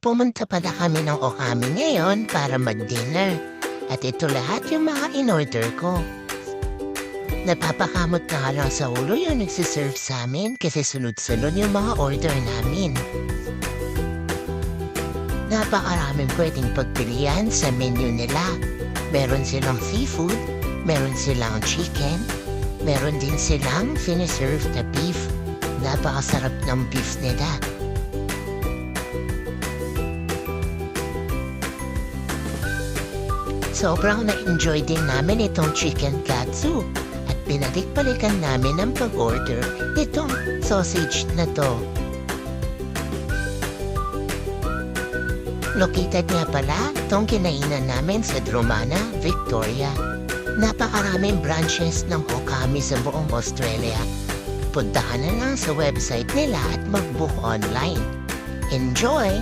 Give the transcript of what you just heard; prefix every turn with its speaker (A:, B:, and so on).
A: pumunta pala kami ng Okami ngayon para mag-dinner. At ito lahat yung mga in-order ko. Napapakamot na nga lang sa ulo yung nagsiserve sa amin kasi sunod-sunod yung mga order namin. Napakaraming pwedeng pagpilian sa menu nila. Meron silang seafood, meron silang chicken, meron din silang finiserve na beef. Napakasarap ng beef nila. Sobrang na-enjoy din namin itong chicken katsu at pinalik-balikan namin ang pag-order nitong sausage na to. Located nga pala itong kinainan namin sa Dromana, Victoria. Napakaraming branches ng Okami sa buong Australia. Puntahan na lang sa website nila at mag-book online. Enjoy!